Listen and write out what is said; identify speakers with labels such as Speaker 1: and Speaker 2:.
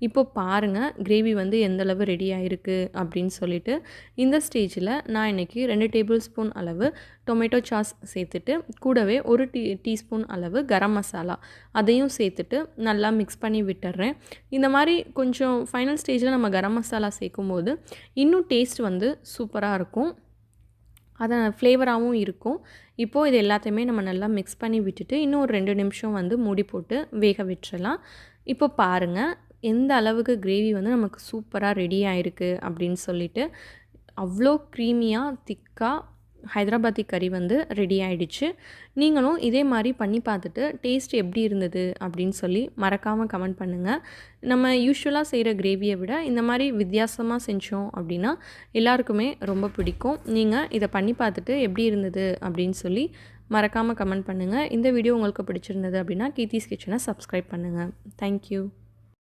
Speaker 1: இப்போ பாருங்கள் கிரேவி வந்து எந்தளவு ரெடி ஆகிருக்கு அப்படின்னு சொல்லிட்டு. இந்த ஸ்டேஜில் நான் இன்றைக்கி 2 டேபிள் ஸ்பூன் அளவு டொமேட்டோ சாஸ் சேர்த்துட்டு, கூடவே 1 டீஸ்பூன் அளவு கரம் மசாலா அதையும் சேர்த்துட்டு நல்லா மிக்ஸ் பண்ணி விட்டுறேன். இந்த மாதிரி கொஞ்சம் ஃபைனல் ஸ்டேஜில் நம்ம கரம் மசாலா சேர்க்கும்போது இன்னும் டேஸ்ட் வந்து சூப்பராக இருக்கும். அது ஃப்ளேவராகவும் இருக்கும். இப்போது இது எல்லாத்தையுமே நம்ம நல்லா மிக்ஸ் பண்ணி விட்டுட்டு இன்னும் ஒரு 2 நிமிஷம் வந்து மூடி போட்டு வேக விட்டுறலாம். இப்போ பாருங்கள் எந்த அளவுக்கு கிரேவி வந்து நமக்கு சூப்பராக ரெடி ஆகிருக்கு அப்படின்னு சொல்லிட்டு. அவ்வளோ க்ரீமியாக திக்காக ஹைதராபாத்தி கறி வந்து ரெடி ஆகிடுச்சு. நீங்களும் இதே மாதிரி பண்ணி பார்த்துட்டு டேஸ்ட் எப்படி இருந்தது அப்படின்னு சொல்லி மறக்காமல் கமெண்ட் பண்ணுங்கள். நம்ம யூஷுவலாக செய்கிற கிரேவியை விட இந்த மாதிரி வித்தியாசமாக செஞ்சோம் அப்படின்னா எல்லாருக்குமே ரொம்ப பிடிக்கும். நீங்கள் இதை பண்ணி பார்த்துட்டு எப்படி இருந்தது அப்படின்னு சொல்லி மறக்காமல் கமெண்ட் பண்ணுங்கள். இந்த வீடியோ உங்களுக்கு பிடிச்சிருந்தது அப்படின்னா கீர்த்திஸ் கிச்சனை சப்ஸ்கிரைப் பண்ணுங்கள். தேங்க்யூ.